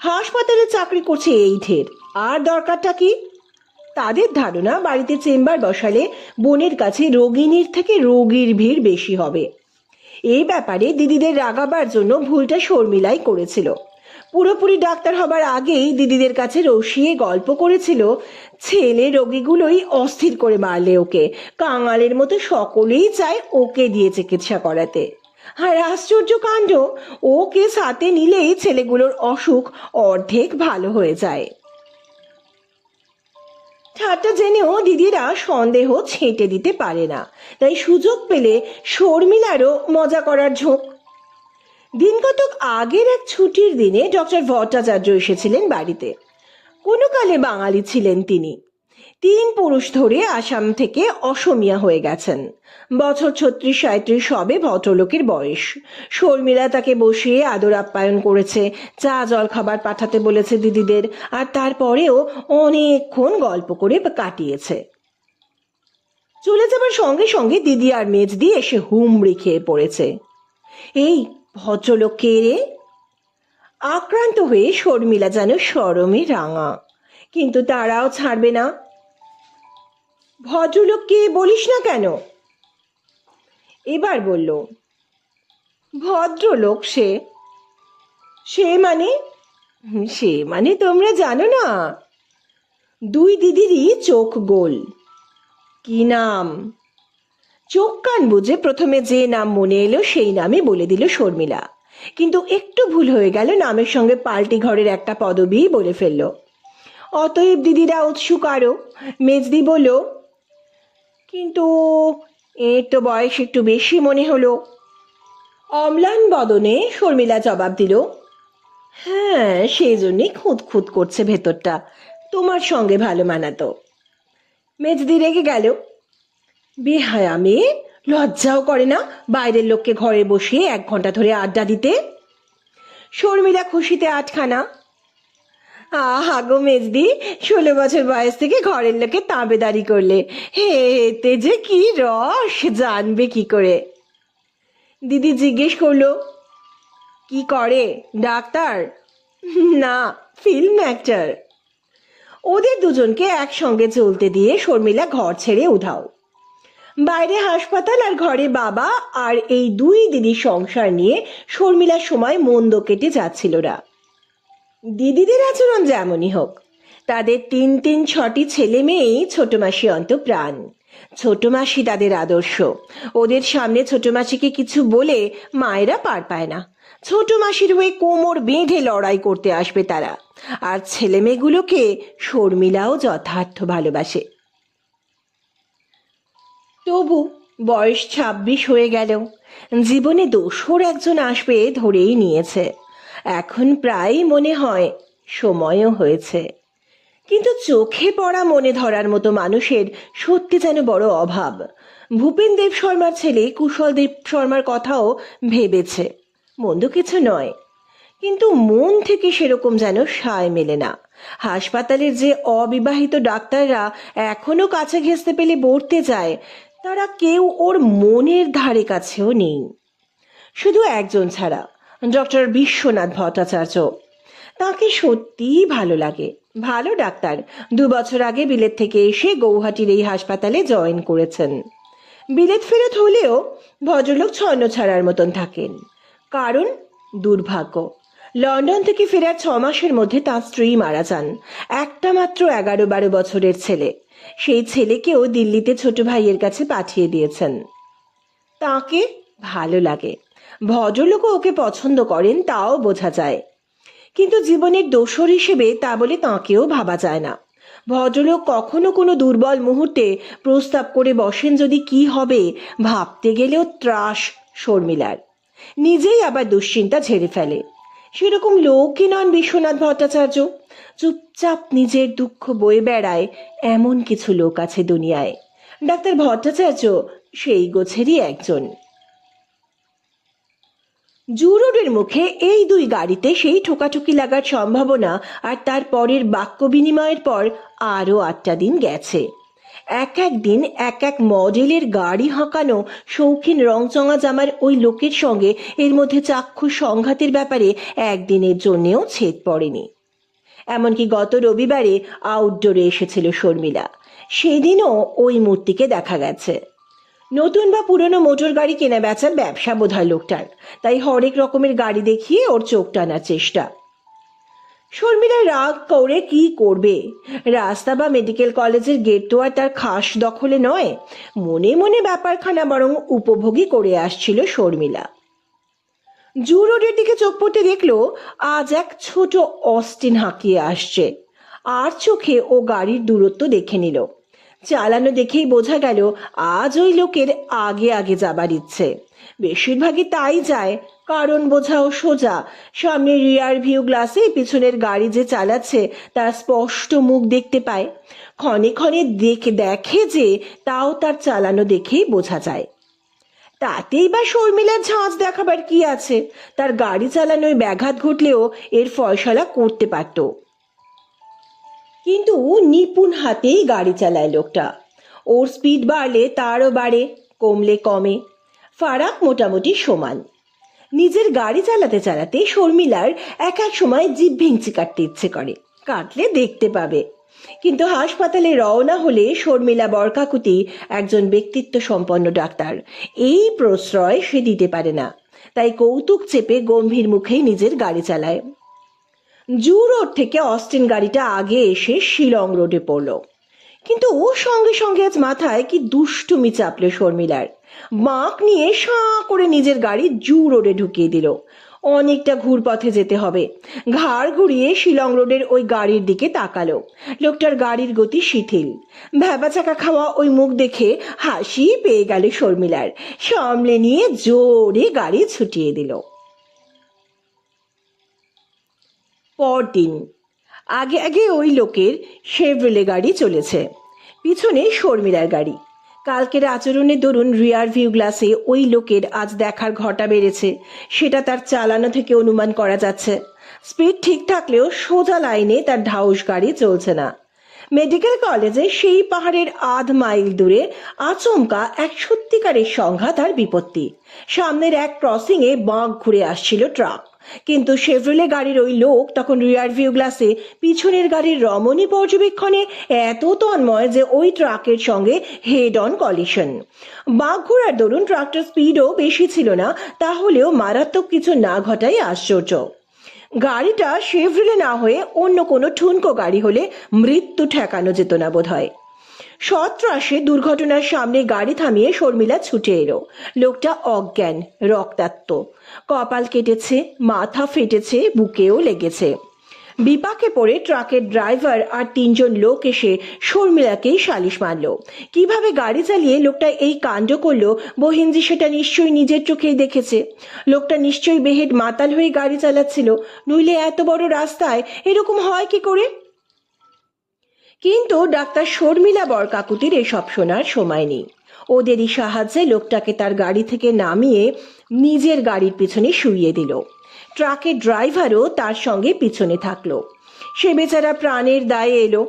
হাসপাতালে চাকরি করছে এই ঢের, আর দরকারটা কি? তাদের ধারণা বাড়িতে চেম্বার বসালে বোনের কাছে রোগিণীর থেকে রোগীর ভিড় বেশি হবে। এই ব্যাপারে দিদিদের রাগাবার জন্য ভুলটা শর্মিলাই করেছিল। পুরোপুরি ডাক্তার হবার আগেই দিদিদের কাছে রসিয়ে গল্প করেছিল, ছেলে রোগীগুলোই অস্থির করে মারলে ওকে, কাঙালের মতো সকলেই চায় ওকে দিয়ে চিকিৎসা করাতে। আর আশ্চর্য কাণ্ড, ওকে সাথে নিলেই ছেলেগুলোর অসুখ অর্ধেক ভালো হয়ে যায়। ঠাট্টা জেনেও দিদিরা সন্দেহ ছেঁটে দিতে পারে না, তাই সুযোগ পেলে শর্মিলারও মজা করার ঝোঁক। দিন কতক আগের এক ছুটির দিনে ডক্টর ভট্টাচার্য এসেছিলেন বাড়িতে। কোনো কালে বাঙালি ছিলেন তিনি। 3 পুরুষ ধরে আসাম থেকে অসমিয়া হয়ে গেছেন। বছর 36-37 হবে ভদ্রলোকের বয়স। শর্মিলা তাকে বসিয়ে আদর আপ্যায়ন করেছে, চা জল খাবার পাঠাতে বলেছে দিদিদের, আর তারপরেও অনেকক্ষণ গল্প করে কাটিয়েছে। চলে যাবার সঙ্গে সঙ্গে দিদি আর মেজদি এসে হুমড়ি খেয়ে পড়েছে। এই ভদ্রলোক কে রে? আক্রান্ত হয়ে শর্মিলা যেন শরমে রাঙা, কিন্তু তারাও ছাড়বে না। ভদ্রলোক কে বলিস না কেন? এবার বলল, ভদ্রলোক সে। সে মানে? সে মানে তোমরা জানো না। দুই দিদিরই চোখ গোল। কি নাম? চোখ কান বুঝে প্রথমে যে নাম মনে এলো সেই নামই বলে দিল শর্মিলা। কিন্তু একটু ভুল হয়ে গেল, নামের সঙ্গে পাল্টি ঘরের একটা পদবি বলে ফেলল। অতএব দিদিরা উৎসুক আরো। মেজদি বলল, কিন্তু এর তো বয়স একটু বেশি মনে হলো। অম্লান বদনে শর্মিলা জবাব দিল, হ্যাঁ, সেই জন্যই খুঁত খুঁত করছে ভেতরটা, তোমার সঙ্গে ভালো মানাতো। মেজদি রেগে গেল, বেহায়া মেয়ে, লজ্জাও করে না বাইরের লোককে ঘরে বসিয়ে 1 ঘন্টা ধরে আড্ডা দিতে। শর্মিলা খুশিতে আটখানা। আহা গো মেজদি, 16 বছর বয়স থেকে ঘরের লোকে তাঁবেদারি করলে, হে এতে যে কি রস, জানবে কি করে? দিদি জিজ্ঞেস করলো, কি করে? ডাক্তার? না, ফিল্ম অ্যাক্টর। ওদের দুজনকে একসঙ্গে চলতে দিয়ে শর্মিলা ঘর ছেড়ে উধাও। বাইরে হাসপাতাল আর ঘরে বাবা আর এই দুই দিদির সংসার নিয়ে শর্মিলার সময় মন্দ কেটে যাচ্ছিল না। দিদিদের আচরণ যেমনই হোক, তাদের 3-6টি ছেলে মেয়েই ছোট মাসি অন্তঃপ্রাণ। ছোট মাসি তাদের আদর্শ। ওদের সামনে ছোট মাসিকে কিছু বলে মায়েরা পার পায় না। ছোট মাসির হয়ে কোমর বেঁধে লড়াই করতে আসবে তারা। আর ছেলে মেয়েগুলোকে শর্মিলাও যথার্থ ভালোবাসে। তবু বয়স 26 হয়ে গেল, জীবনে দোসর একজন আসবে ধরেই নিয়েছে। এখন প্রায় মনে হয় সময়ও হয়েছে। কিন্তু চোখে পড়া মনে ধরার মতো মানুষের সত্যি যেন বড় অভাব। ভূপেন দেব শর্মার ছেলে কুশল দেব শর্মার কথাও ভেবেছে, মন্দ কিছু নয়, কিন্তু মন থেকে সেরকম যেন সায় মেলে না। হাসপাতালের যে অবিবাহিত ডাক্তাররা এখনো কাছে ঘেঁষতে পেলে বলতে যায়, তারা কেউ ওর মনের ধারে কাছেও নেই। শুধু একজন ছাড়া, ডক্টর বিশ্বনাথ ভট্টাচার্য। তাকে সত্যিই ভালো লাগে, ভালো ডাক্তার। 2 বছর আগে বিলেত থেকে এসে গৌহাটির এই হাসপাতালে জয়েন করেছেন। বিলেত ফেরত হলেও ভদ্রলোক ছন্ন ছাড়ার মতন থাকেন। কারণ দুর্ভাগ্য, লন্ডন থেকে ফেরার 6 মাসের মধ্যে তার স্ত্রী মারা যান। একটা মাত্র 11-12 বছরের ছেলে, সেই ছেলেকেও দিল্লিতে ছোট ভাইয়ের কাছে পাঠিয়ে দিয়েছেন। তাকে ভালো লাগে, ভদ্রলোকও ওকে পছন্দ করেন, তাও বোঝা যায়। কিন্তু জীবনের দোসর হিসেবে তা বলে তাঁকেও ভাবা যায় না। ভদ্রলোক কখনো কোনো দুর্বল মুহূর্তে প্রস্তাব করে বসেন যদি কি হবে, ভাবতে গেলেও ত্রাস শর্মিলার। নিজেই আবার দুশ্চিন্তা ঝেড়ে ফেলে। সেরকম লোকই নন বিশ্বনাথ ভট্টাচার্য। চুপচাপ নিজের দুঃখ বয়ে বেড়ায় এমন কিছু লোক আছে দুনিয়ায়। ডাক্তার ভট্টাচার্য সেই গোছেরই একজন। জু রোডের মুখে এই দুই গাড়িতে সেই ঠোকাঠুকি লাগার সম্ভাবনা আর তার পরের বাক্য বিনিময়ের পর আরও 8টা দিন গেছে। এক এক দিন এক এক মডেলের গাড়ি হাঁকানো শৌখিন রংচঙা জামার ওই লোকের সঙ্গে এর মধ্যে চাক্ষুষ সংঘাতের ব্যাপারে একদিনের জন্যেও ছেদ পড়েনি। এমনকি গত রবিবারে আউটডোরে এসেছিল শর্মিলা, সেদিনও ওই মূর্তিকে দেখা গেছে। নতুন বা পুরনো মোটর গাড়ি কেনা বেচার ব্যবসা বোধ হয় লোকটার, তাই হরেক রকমের গাড়ি দেখিয়ে ওর চোখ টানার চেষ্টা। শর্মিলা রাগ করে কি করবে? রাস্তা বা মেডিকেল কলেজের গেট তো আর তার খাস দখলে নয়। মনে মনে ব্যাপারখানা বরং উপভোগী করে আসছিল শর্মিলা। জু রোডের দিকে চোখ পড়তে দেখলো আজ এক ছোট অস্টিন হাঁকিয়ে আসছে। আর চোখে ও গাড়ির দূরত্ব দেখে নিল। চালানো দেখেই বোঝা গেল আজ ওই লোকের আগে আগে যাবার ইচ্ছে। বেশিরভাগই তাই যায়, কারণ বোঝাও সোজা। সামনে রিয়ার ভিউ গ্লাসে পিছনের গাড়ি যে চালাচ্ছে তার স্পষ্ট মুখ দেখতে পায়। ক্ষণে ক্ষণে দেখে যে, তাও তার চালানো দেখেই বোঝা যায়। তাতেই বা শর্মিলার ঝাঁজ দেখাবার কি আছে? তার গাড়ি চালানোয় ব্যাঘাত ঘটলেও এর ফয়সালা করতে পারত। কিন্তু নিপুণ হাতেই গাড়ি চালায় লোকটা। ওর স্পিড বাড়লে তারও বাড়ে, কমলে কমে, ফারাক মোটামুটি সমান। নিজের গাড়ি চালাতে চালাতে শর্মিলার এক এক সময় জিভ ভেঙচি কাটতে ইচ্ছে করে, কাটলে দেখতে পাবে। কিন্তু হাসপাতালে রওনা হলে শর্মিলা বরকাকুতি একজন ব্যক্তিত্ব সম্পন্ন ডাক্তার, এই প্রশ্রয় সে দিতে পারে না। তাই কৌতুক চেপে গম্ভীর মুখেই নিজের গাড়ি চালায়। জু রোড থেকে অস্টিন গাড়িটা আগে এসে শিলং রোডে পড়ল। কিন্তু ও সঙ্গে সঙ্গে আজ মাথায় কি দুষ্টুমি চাপল শর্মিলার। বাঁক নিয়ে সাঁ করে নিজের গাড়ি জু রোডে ঢুকিয়ে দিল। অনেকটা ঘুরপথে যেতে হবে। ঘাড় ঘুরিয়ে শিলং রোডের ওই গাড়ির দিকে তাকালো। লোকটার গাড়ির গতি শিথিল। ভ্যাবাচাকা খাওয়া ওই মুখ দেখে হাসি পেয়ে গেল শর্মিলার। সামলে নিয়ে জোরে গাড়ি ছুটিয়ে দিল। পরদিন আগে আগে ওই লোকের শেভরলে গাড়ি চলেছে, পিছনে শর্মিলার গাড়ি। কালকের আচরণের দরুন রিয়ার ভিউ গ্লাসে ওই লোকের আজ দেখার ঘটা বেড়েছে, সেটা তার চালানো থেকে অনুমান করা যাচ্ছে। স্পিড ঠিক থাকলেও সোজা লাইনে তার ঢাউস গাড়ি চলছে না। মেডিকেল কলেজে সেই পাহাড়ের আধ মাইল দূরে আচমকা এক সত্যিকারের সংঘাত আর বিপত্তি। সামনের এক ক্রসিংয়ে বাঁক ঘুরে আসছিল ট্রাক, কিন্তু শেভরলে গাড়ির ওই লোক তখন রিয়ার ভিউ গ্লাসে পিছনের গাড়ির রমণী পর্যবেক্ষণে এত তন্ময় যে ওই ট্রাকের সঙ্গে হেড অন কলিশন। বাঁক ঘোরার দরুন ট্রাকটার স্পিডও বেশি ছিল না, তাহলেও মারাত্মক কিছু না ঘটাই আশ্চর্য। গাড়িটা শেভরলে না হয়ে অন্য কোনো ঠুনকো গাড়ি হলে মৃত্যু ঠেকানো যেত না বোধ হয়। সত্রাসে দুর্ঘটনার সামনে গাড়ি থামিয়ে শর্মিলা ছুটে এলো। লোকটা অজ্ঞান, রক্তাক্ত, কপাল কেটেছে, মাথা ফেটেছে, বুকেও লেগেছে। বিপাকে পড়ে ট্রাকের ড্রাইভার আর 3 জন লোক এসে শর্মিলাকেই সালিশ মারল। কিভাবে গাড়ি চালিয়ে লোকটা এই কাণ্ড করলো বহিঞ্জি সেটা নিশ্চয়ই নিজের চোখেই দেখেছে। লোকটা নিশ্চয়ই বেহেড মাতাল হয়ে গাড়ি চালাচ্ছিল, নইলে এত বড় রাস্তায় এরকম হয় কি করে? কিন্তু ডাক্তার শর্মিলা বরকাকুতির এসব শোনার সময় নেই। ওদেরই সাহায্যে লোকটাকে তার গাড়ি থেকে নামিয়ে নিজের গাড়ির পিছনে শুইয়ে দিল। ট্রাকের ড্রাইভারও তার সঙ্গে পিছনে থাকলো। সে বেচারা প্রাণের দায়ে এলো।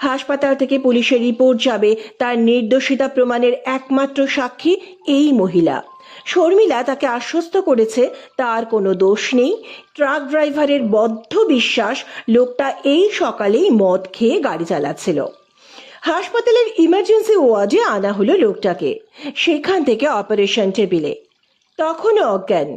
হাসপাতাল থেকে পুলিশের রিপোর্ট যাবে, তার নির্দোষিতা প্রমাণের একমাত্র সাক্ষী এই মহিলা। শর্মিলা তাকে আশ্বস্ত করেছে তার কোনো দোষ নেই। ট্রাক ড্রাইভারের বদ্ধ বিশ্বাস লোকটা এই সকালেই মদ খেয়ে গাড়ি চালাচ্ছিল। হাসপাতালের ইমার্জেন্সি ওয়ার্ডে আনা হলো লোকটাকে, সেখান থেকে অপারেশন টেবিলে। তখনও অজ্ঞান।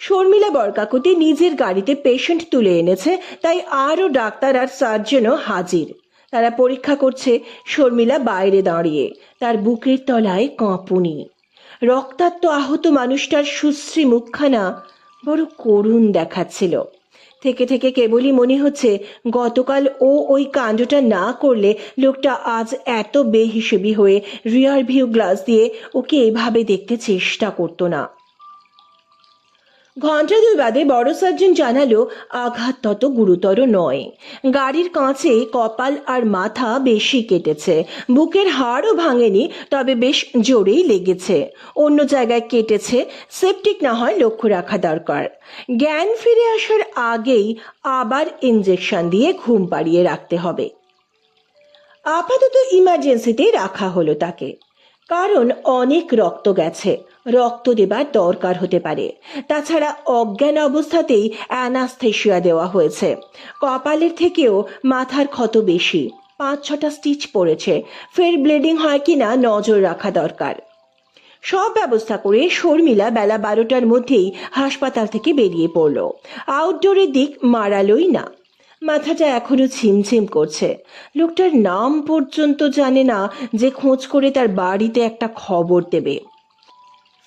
শর্মিলা বরকাকুতি নিজের গাড়িতে পেশেন্ট তুলে এনেছে, তাই আরও ডাক্তার আর সার্জনও হাজির। তারা পরীক্ষা করছে। শর্মিলা বাইরে দাঁড়িয়ে, তার বুকের তলায় কাঁপুনি। রক্তাক্ত আহত মানুষটার সুশ্রী মুখখানা বড় করুণ দেখাচ্ছিল। থেকে থেকে কেবলই মনে হচ্ছে গতকাল ও ওই কাণ্ডটা না করলে লোকটা আজ এত বেহিসেবি হয়ে রিয়ার ভিউ গ্লাস দিয়ে ওকে এভাবে দেখতে চেষ্টা করতো না। ঘন্টা 2 বাদে বড় সার্জন জানালো আঘাত তত গুরুতর নয়। গাড়ির কাঁচে কপাল আর মাথা বেশি কেটেছে, বুকের হাড়ও ভাঙেনি, তবে বেশ জোরেই লেগেছে। অন্য জায়গায় কেটেছে, সেপটিক না হয় লক্ষ্য রাখা দরকার। জ্ঞান ফিরে আসার আগেই আবার ইঞ্জেকশন দিয়ে ঘুম পাড়িয়ে রাখতে হবে। আপাতত ইমার্জেন্সিতে রাখা হলো তাকে, কারণ অনেক রক্ত গেছে, রক্ত দেবার দরকার হতে পারে। তাছাড়া অজ্ঞান অবস্থাতেই অ্যানাস্থেশিয়া দেওয়া হয়েছে। কপালের থেকেও মাথার ক্ষত বেশি, 5-6টা স্টিচ পড়েছে। ফের ব্লিডিং হয় কিনা নজর রাখা দরকার। সব ব্যবস্থা করে শর্মিলা বেলা 12টার মধ্যেই হাসপাতাল থেকে বেরিয়ে পড়ল। আউটডোরের দিক মারালোই না। মাথাটা এখনো ছিমছিম করছে। লোকটার নাম পর্যন্ত জানে না যে খোঁজ করে তার বাড়িতে একটা খবর দেবে।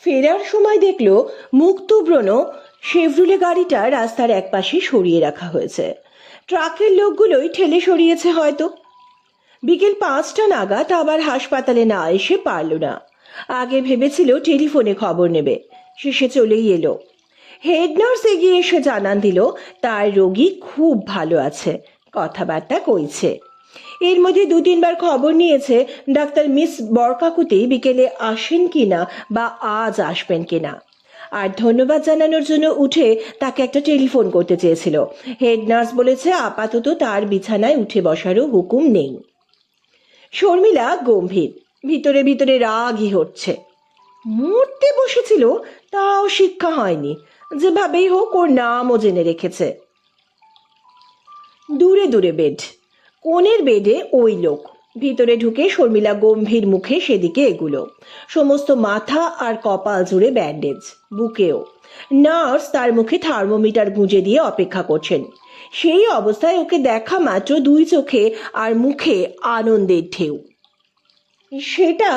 ফেরার সময় দেখলো মুক্তব্রণ শেভরলে গাড়িটা রাস্তার একপাশে সরিয়ে রাখা হয়েছে। ট্রাকের লোকগুলোই ঠেলে সরিয়েছে হয়তো। বিকেল 5টা নাগাদ আবার হাসপাতালে না এসে পারল না। আগে ভেবেছিল টেলিফোনে খবর নেবে, শেষে চলেই এলো। হেড নার্স এগিয়ে এসে জানান দিল তার রোগী খুব ভালো আছে, কথাবার্তা কইছে। এর মধ্যে 2-3 বার খবর নিয়েছে ডাক্তার মিস বরকাকুতি বিকেলে আসেন কিনা বা আজ আসবেন কিনা। আর ধন্যবাদ জানানোর জন্য উঠে তাকে একটা টেলিফোন করতে চেয়েছিল। হেড নার্স বলেছে আপাতত তার বিছানায় উঠে বসারও হুকুম নেই। শর্মিলা গম্ভীর, ভিতরে ভিতরে রাগই হচ্ছে। মরতে বসেছিল, তাও শিক্ষা হয়নি। যেভাবেই হোক ওর নামও জেনে রেখেছে। দূরে দূরে বেড, কোণের বেডে ওই লোক। ভিতরে ঢুকে শর্মিলা গম্ভীর মুখে সেদিকে এগুলো। সমস্ত মাথা আর কপাল জুড়ে ব্যান্ডেজ, বুকেও। নার্স তার মুখে থার্মোমিটার গুঁজে দিয়ে অপেক্ষা করছেন। সেই অবস্থায় ওকে দেখা মাত্র 2 চোখে আর মুখে আনন্দের ঢেউ। সেটা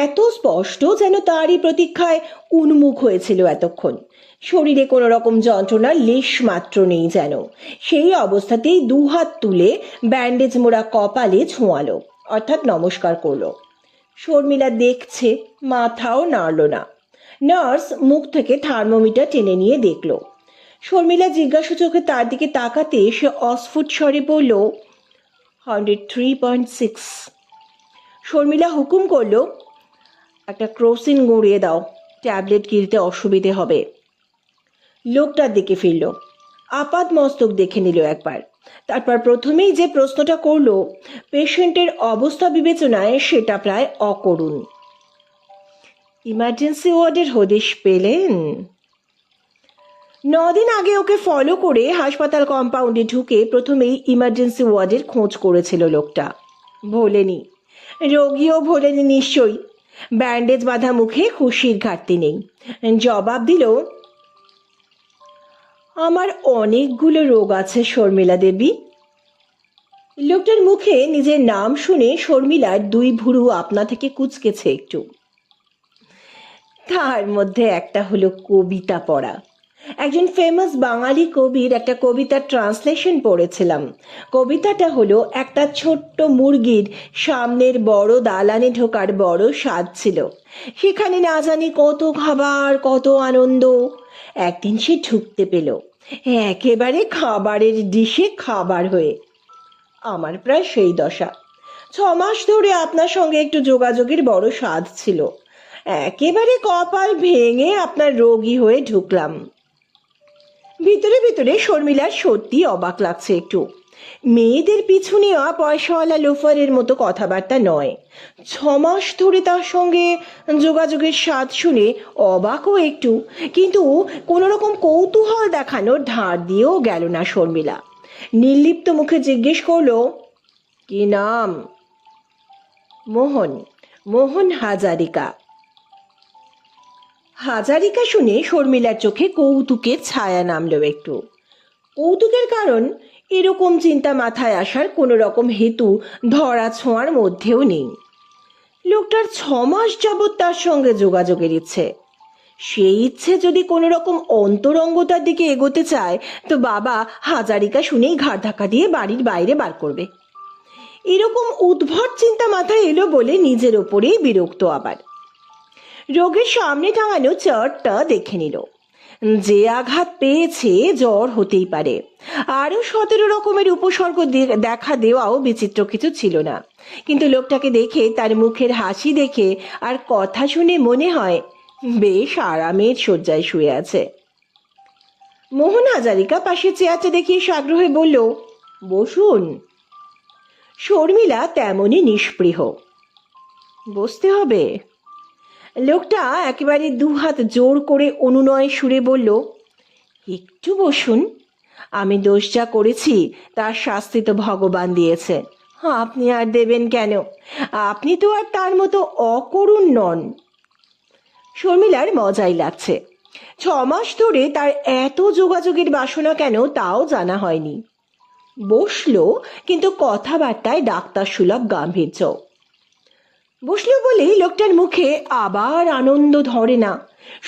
এত স্পষ্ট যেন তারই প্রতীক্ষায় উন্মুখ হয়েছিল এতক্ষণ। শরীরে কোনো রকম যন্ত্রণার লেশ মাত্র নেই যেন। সেই অবস্থাতেই দুহাত তুলে ব্যান্ডেজ মোড়া কপালে ছোঁয়ালো, অর্থাৎ নমস্কার করলো। শর্মিলা দেখছে, মাথাও নাড়ল না। নার্স মুখ থেকে থার্মোমিটার টেনে নিয়ে দেখল। শর্মিলা জিজ্ঞাসু চোখে তার দিকে তাকাতে সে অস্ফুট স্বরে বলল, 103.6। শর্মিলা হুকুম করলো, একটা ক্রোসিন গুঁড়িয়ে দাও, ট্যাবলেট গিলতে অসুবিধে হবে। লোকটার দিকে ফিরল, আপাদ মস্তক দেখে নিল একবার। তারপর প্রথমেই যে প্রশ্নটা করলো, পেশেন্টের অবস্থা বিবেচনায় সেটা প্রায় অকরুণ। ইমার্জেন্সি ওয়ার্ডের হদিশ পেলেন? 9 দিন আগে ওকে ফলো করে হাসপাতাল কম্পাউন্ডে ঢুকে প্রথমেই ইমার্জেন্সি ওয়ার্ডের খোঁজ করেছিল লোকটা। ভোলেনি, রোগীও ভোলেনি নিশ্চয়ই। ব্যান্ডেজ বাঁধা মুখে খুশির ঘাটতি নেই। জবাব দিল, আমার অনেকগুলো রোগ আছে শর্মিলা দেবী। লোকটার মুখে নিজের নাম শুনে শর্মিলার 2 ভুরু আপনা থেকে কুঁচকেছে একটু। তার মধ্যে একটা হলো কবিতা পড়া। একজন ফেমাস বাঙালি কবির একটা কবিতার ট্রান্সলেশন পড়েছিলাম। কবিতাটা হলো, একটা ছোট্ট মুরগির সামনের বড় দালানে ঢোকার বড় স্বাদ ছিল। সেখানে না জানি কত খাবার, কত আনন্দ। একদিন সে ঢুকতে পেল একেবারে খাবারের ডিশে খাবার হয়ে। আমার প্রায় সেই দশা। 6 মাস ধরে আপনার সঙ্গে একটু যোগাযোগের বড় স্বাদ ছিল। একেবারে কপাল ভেঙে আপনার রোগী হয়ে ঢুকলাম। ভিতরে ভিতরে শর্মিলার সত্যি অবাক লাগছে একটু। মেয়েদের পিছু নেওয়া পয়সাওয়ালা লোফারের মতো কথাবার্তা নয়। 6 মাস ধরে তার সঙ্গে যোগাযোগের স্বাদ শুনে অবাকও একটু, কিন্তু কোনো রকম কৌতূহল দেখানোর ধার দিয়েও গেল না শর্মিলা। নির্লিপ্ত মুখে জিজ্ঞেস করলো, কি নাম? মোহন, মোহন হাজারিকা। হাজারিকা শুনে শর্মিলার চোখে কৌতুকের ছায়া নামলো একটু। কৌতুকের কারণ এরকম চিন্তা মাথায় আসার কোনো রকম হেতু ধরা ছোঁয়ার মধ্যেও নেই। লোকটার 6 মাস যাবৎ তার সঙ্গে যোগাযোগের ইচ্ছে। সেই ইচ্ছে যদি কোনো রকম অন্তরঙ্গতার দিকে এগোতে চায়, তো বাবা হাজারিকা শুনেই ঘাড় ধাক্কা দিয়ে বাড়ির বাইরে বার করবে। এরকম উদ্ভট চিন্তা মাথায় এলো বলে নিজের ওপরেই বিরক্ত আবার। রোগের সামনে টাঙানো চার্টটা দেখে নিল। যে আঘাত পেয়েছে জ্বর হতেই পারে। আরো 17 রকমের উপসর্গ দেখা দেওয়াও বিচিত্র কিছু ছিল না। কিন্তু লোকটাকে দেখে, তার মুখের হাসি দেখে আর কথা শুনে মনে হয় বেশ আরামের শয্যায় শুয়ে আছে। মোহন হাজারিকা পাশে চেয়ারটা দেখিয়ে সাগ্রহে বলল, বসুন। শর্মিলা তেমনই নিষ্পৃহ। বসতে হবে? লোকটা একেবারে 2 হাত জোর করে অনুনয় সুরে বলল, একটু বসুন। আমি দোষ যা করেছি তার শাস্তি তো ভগবান দিয়েছে, আপনি আর দেবেন কেন? আপনি তো আর তার মতো অকরুণ নন। শর্মিলার মজাই লাগছে। 6 মাস ধরে তার এত যোগাযোগের বাসনা কেন তাও জানা হয়নি। বসলো, কিন্তু কথাবার্তায় ডাক্তার সুলভ গাম্ভীর্য। বসলো বলেই লোকটার মুখে আবার আনন্দ ধরে না।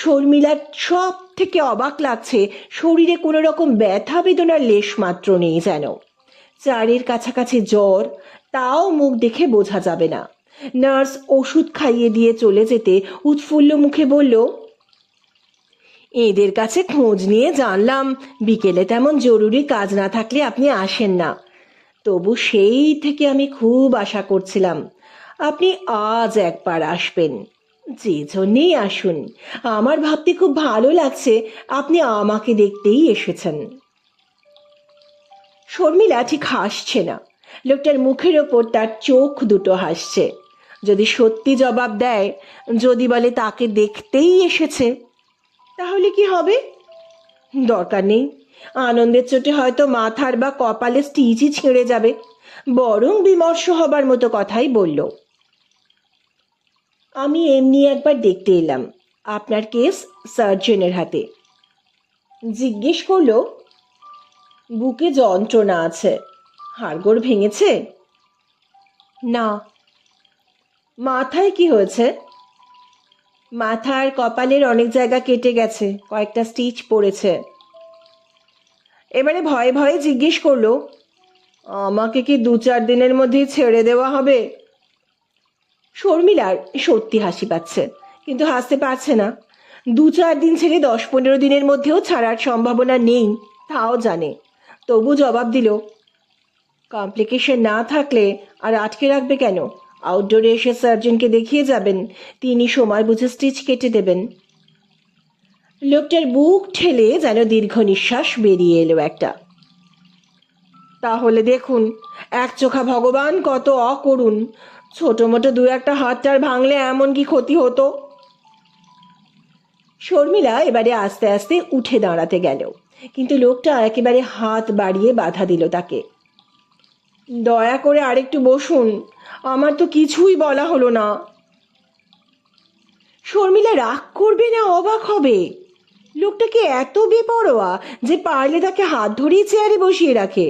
শর্মিলার সব থেকে অবাক লাগছে, শরীরে কোনো রকম ব্যথা বেদনার লেশ মাত্র নেই যেন। 4-এর কাছাকাছি জ্বর, তাও মুখ দেখে বোঝা যাবে না। নার্স ওষুধ খাইয়ে দিয়ে চলে যেতে উৎফুল্ল মুখে বলল, এদের কাছে খোঁজ নিয়ে জানলাম বিকেলে তেমন জরুরি কাজ না থাকলে আপনি আসেন না। তবু সেই থেকে আমি খুব আশা করছিলাম আপনি আজ একবার আসবেন। যে জন্যেই আসুন, আমার ভাবতে খুব ভালো লাগছে আপনি আমাকে দেখতেই এসেছেন। শর্মিলা ঠিক হাসছে না। লোকটার মুখের ওপর তার চোখ দুটো হাসছে। যদি সত্যি জবাব দেয়, যদি বলে তাকে দেখতেই এসেছে, তাহলে কি হবে? দরকার নেই। আনন্দের চোটে হয়তো মাথার বা কপালে স্টিচই ছিঁড়ে যাবে। বরং বিমর্ষ হবার মতো কথাই বলল, আমি এমনি একবার দেখতে এলাম। আপনার কেস সার্জনের হাতে। জিজ্ঞেস করলো, বুকে যন্ত্রণা আছে, হাড়গোড় ভেঙেছে? না। মাথায় কি হয়েছে? মাথার কপালের অনেক জায়গা কেটে গেছে, কয়েকটা স্টিচ পড়েছে। এবারে ভয়ে ভয়ে জিজ্ঞেস করলো, আমাকে কি 2-4 দিনের মধ্যেই ছেড়ে দেওয়া হবে? শর্মিলার সত্যি হাসি পাচ্ছে, কিন্তু হাসতে পারছে না। 2-4 দিন ছেড়ে 10-15 দিনের মধ্যেও ছাড়ার সম্ভাবনা নেই, তাও জানে। তবু জবাব দিল, কমপ্লিকেশন না থাকলে আর আটকে রাখবে কেন? আউটডোরে এসে সার্জনকে দেখিয়ে যাবেন, তিনি সময় বুঝে স্টিচ কেটে দেবেন। লোকটার বুক ঠেলে যেন দীর্ঘ নিঃশ্বাস বেরিয়ে এলো একটা। তাহলে দেখুন, এক চোখা ভগবান কত অকরুণ। ছোট মোটো 2-1 হাতটার ভাঙলে এমন কি ক্ষতি হতো? শর্মিলা এবারে আস্তে আস্তে উঠে দাঁড়াতে গেল, কিন্তু লোকটা একেবারে হাত বাড়িয়ে বাধা দিল তাকে। দয়া করে আরেকটু বসুন, আমার তো কিছুই বলা হলো না। শর্মিলা রাগ করবে না অবাক হবে? লোকটাকে এত বেপরোয়া যে পারলে তাকে হাত ধরিয়ে চেয়ারে বসিয়ে রাখে।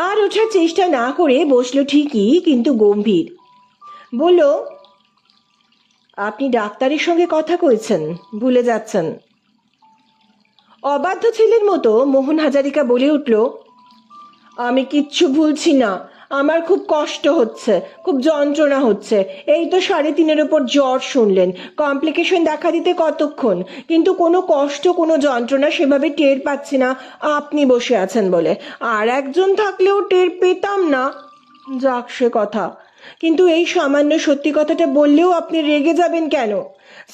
আর ওঠার চেষ্টা না করে বসলো ঠিকই, কিন্তু গম্ভীর। বলল, আপনি ডাক্তারের সঙ্গে কথা কইছেন, ভুলে যাচ্ছেন। অবাধ্য ছেলের মতো মোহন হাজারিকা বলে উঠল, আমি কিচ্ছু ভুলছি না, আমার খুব কষ্ট হচ্ছে, খুব যন্ত্রণা হচ্ছে। এই তো 3.5-এর ওপর জ্বর শুনলেন, কমপ্লিকেশন দেখা দিতে কতক্ষণ, কিন্তু কোনো কষ্ট কোনো যন্ত্রণা সেভাবে টের পাচ্ছি না আপনি বসে আছেন বলে। আর একজন থাকলেও টের পেতাম না। যাক সে কথা, কিন্তু এই সামান্য সত্যি কথাটা বললেও আপনি রেগে যাবেন কেন?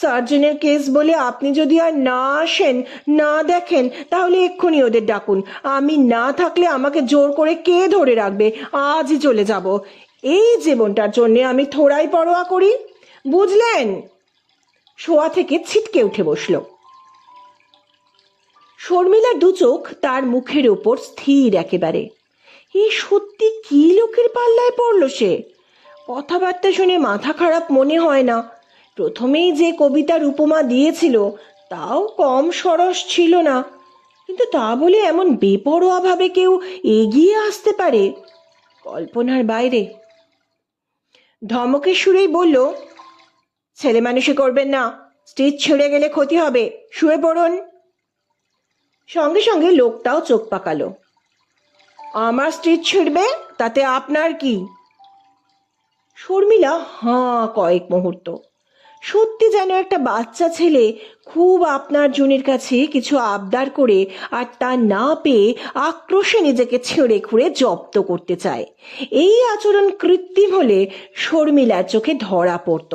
সার্জনের কেস বলে আপনি যদি আর না আসেন, না দেখেন, তাহলে এক্ষুনি ওদের ডাকুন। আমি না থাকলে আমাকে জোর করে কে ধরে রাখবে? আজই চলে যাব। এই জীবনটার জন্যে আমি থোড়াই পরোয়া করি, বুঝলেন? শোয়া থেকে ছিটকে উঠে বসল। শর্মিলার 2 চোখ তার মুখের ওপর স্থির একেবারে। এই সত্যি কি লোকের পাল্লায় পড়লো সে? কথাবার্তা শুনে মাথা খারাপ মনে হয় না। প্রথমেই যে কবিতার উপমা দিয়েছিল তাও কম সরস ছিল না, কিন্তু তা বলে এমন বেপরোয়াভাবে কেউ এগিয়ে আসতে পারে? কল্পনার বাইরে। ধমকের সুরেই বলল, ছেলে মানুষে করবেন না, স্টিচ ছিঁড়ে গেলে ক্ষতি হবে, শুয়ে পড়ুন। সঙ্গে সঙ্গে লোকটাও চোখ পাকালো। আমার স্টিচ ছিঁড়বে, তাতে আপনার কি? শর্মিলা হাঁ কয়েক মুহূর্ত। সত্যি যেন একটা বাচ্চা ছেলে খুব আপনার জনের কাছে কিছু আবদার করে আর তা না পেয়ে আক্রোশে নিজেকে ছেড়ে খুঁড়ে জব্দ করতে চায়। এই আচরণ কৃত্রিম হলে শর্মিলার চোখে ধরা পড়ত।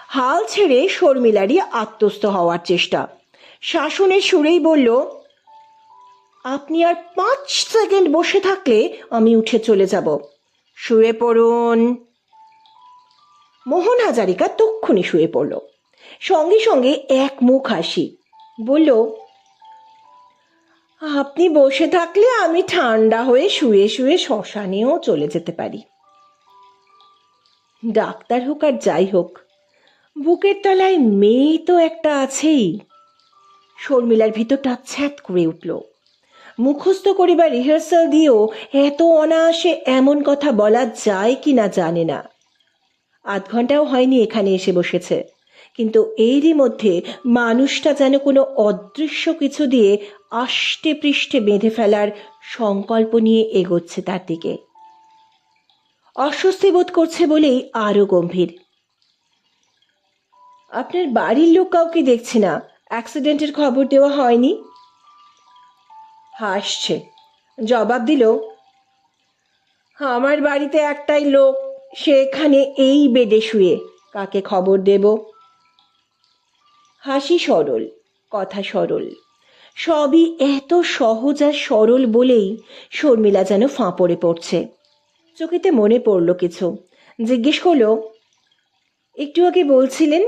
হাল ছেড়ে শর্মিলারই আত্মস্থ হওয়ার চেষ্টা। শাসনের সুরেই বলল, আপনি আর 5 সেকেন্ড বসে থাকলে আমি উঠে চলে যাব, শুয়ে পড়ুন। মোহন হাজারিকা তক্ষুনি শুয়ে পড়ল। সঙ্গে সঙ্গে এক মুখ হাসি। বলল, আপনি বসে থাকলে আমি ঠান্ডা হয়ে শুয়ে শুয়ে শ্মশানেও চলে যেতে পারি। ডাক্তার হোক আর যাই হোক, বুকের তলায় মেয়ে তো একটা আছেই। শর্মিলার ভিতরটা ছ্যাঁত করে উঠল। মুখস্থ করিবার রিহার্সাল দিয়েও এত অনায়াসে এমন কথা বলা যায় কি না জানে না। 8 ঘন্টাও হয়নি এখানে এসে বসেছে, কিন্তু এরই মধ্যে মানুষটা যেন কোনো অদৃশ্য কিছু দিয়ে আষ্টে পৃষ্ঠে বেঁধে ফেলার সংকল্প নিয়ে এগোচ্ছে তার দিকে। অস্বস্তি বোধ করছে বলেই আরো গম্ভীর। আপনার বাড়ির লোক কাউকে দেখছি না, অ্যাক্সিডেন্টের খবর দেওয়া হয়নি? হাসছে। জবাব দিল, আমার বাড়িতে একটাই লোক, সে এখানে এই বেডে শুয়ে, কাকে খবর দেব? হাসি সরল, কথা সরল, সবই এত সহজ আর সরল বলেই শর্মিলা যেন ফাঁপড়ে পড়ছে। চোখেতে মনে পড়ল কিছু, জিজ্ঞেস করলো, একটু আগে বলছিলেন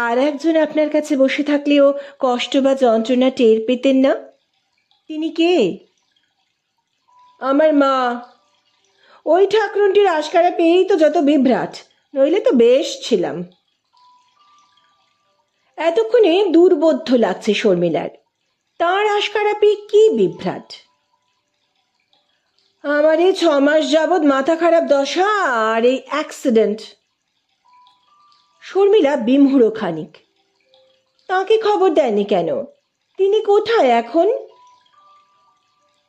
আর একজন আপনার কাছে বসে থাকলেও কষ্ট বা যন্ত্রণা টের পেতেন না, তিনি কে? আমার মা। ওই ঠাকুরনটির আশকারা পেয়েই তো যত বিভ্রাট, নইলে তো বেশ ছিলাম। এতক্ষণে দুর্বোধ্য লাগছে শর্মিলার। তাঁর আশকারা পেয়ে কি বিভ্রাট? আমার এই 6 মাস যাবৎ মাথা খারাপ দশা আর এই অ্যাক্সিডেন্ট, শর্মিলা বিমূঢ় খানিক। তাকে খবর দেয়নি কেন? তিনি কোথায় এখন?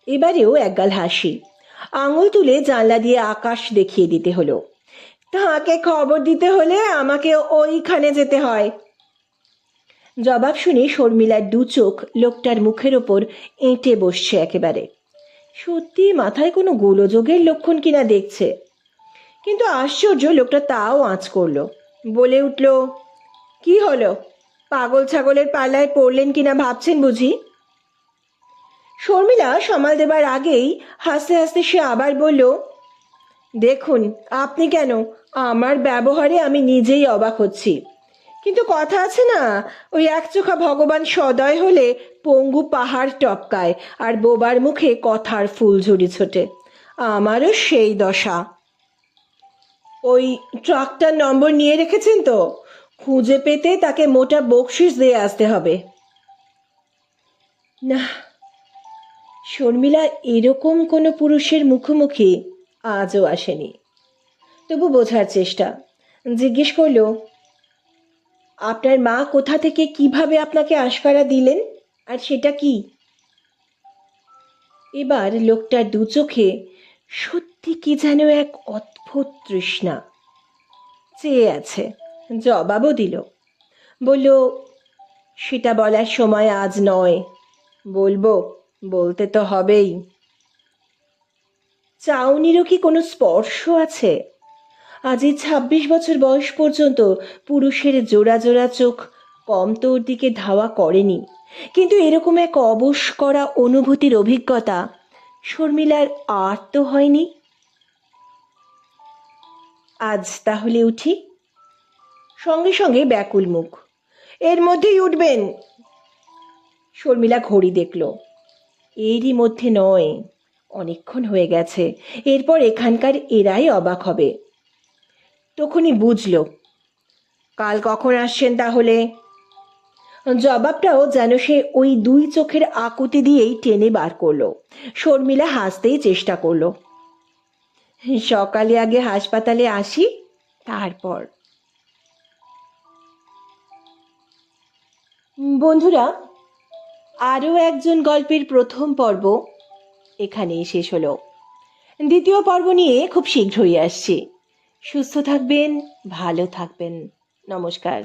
এবারেও একগাল হাসি। আঙুল তুলে জানলা দিয়ে আকাশ দেখিয়ে দিতে হলো। তাকে খবর দিতে হলে আমাকে ওইখানে যেতে হয়। জবাব শুনে শর্মিলার দু চোখ লোকটার মুখের ওপর এঁটে বসছে একেবারে। সত্যি মাথায় কোনো গোলযোগের লক্ষণ কিনা দেখছে। কিন্তু আশ্চর্য, লোকটা তাও আঁচ করলো। বলে উঠল, কি হলো? পাগল ছাগলের পাল্লায় পড়লেন কিনা ভাবছেন বুঝি? শর্মিলা সামাল দেবার আগেই হাসতে হাসতে সে আবার বলল, দেখুন, আপনি কেন, আমার ব্যবহারে আমি নিজেই অবাক হচ্ছি। কিন্তু কথা আছে না, ওই একচোখা ভগবান সদয় হলে পঙ্গু পাহাড় টপকায় আর বোবার মুখে কথার ফুলঝুরি ছোটে। আমারও সেই দশা। ওই ট্রাকটার নম্বর নিয়ে রেখেছেন তো? খুঁজে পেতে তাকে মোটা বকশিস দিয়ে আসতে হবে। না, শর্মিলা এরকম কোনো পুরুষের মুখোমুখি আজও আসেনি। তবু বোঝার চেষ্টা। জিজ্ঞেস করল, আপনার মা কোথা থেকে কিভাবে আপনাকে আশকারা দিলেন, আর সেটা কি? এবার লোকটার দু চোখে সত্যি কি যেন এক অদ্ভুত তৃষ্ণা চেয়ে আছে। জবাবও দিল। বলল, সেটা বলার সময় আজ নয়। বলবো, বলতে তো হবেই। চাউনিরও কি কোনো স্পর্শ আছে? আজ এই ২৬ বছর বয়স পর্যন্ত পুরুষের জোড়া জোড়া চোখ কম তো ওর দিকে ধাওয়া করেনি। কিন্তু এরকম এক অবশ করা অনুভূতির অভিজ্ঞতা শর্মিলার আর তো হয়নি। আজ তাহলে উঠি? সঙ্গে সঙ্গে ব্যাকুল মুখ, এর মধ্যেই উঠবেন? শর্মিলা ঘড়ি দেখল। এরই মধ্যে নয়, অনেকক্ষণ হয়ে গেছে। এরপর এখানকার এরাই অবাক হবে। তখনই বুঝল। কাল কখন আসছেন তাহলে? জবাবটাও যেন সে ওই দুই চোখের আকুতি দিয়েই টেনে বার করলো। শর্মিলা হাসতেই চেষ্টা করলো। সকালে আগে হাসপাতালে আসি, তারপর। বন্ধুরা, আরও একজন গল্পের প্রথম পর্ব এখানেই শেষ হলো। দ্বিতীয় পর্ব নিয়ে খুব শীঘ্রই আসছি। সুস্থ থাকবেন, ভালো থাকবেন। নমস্কার।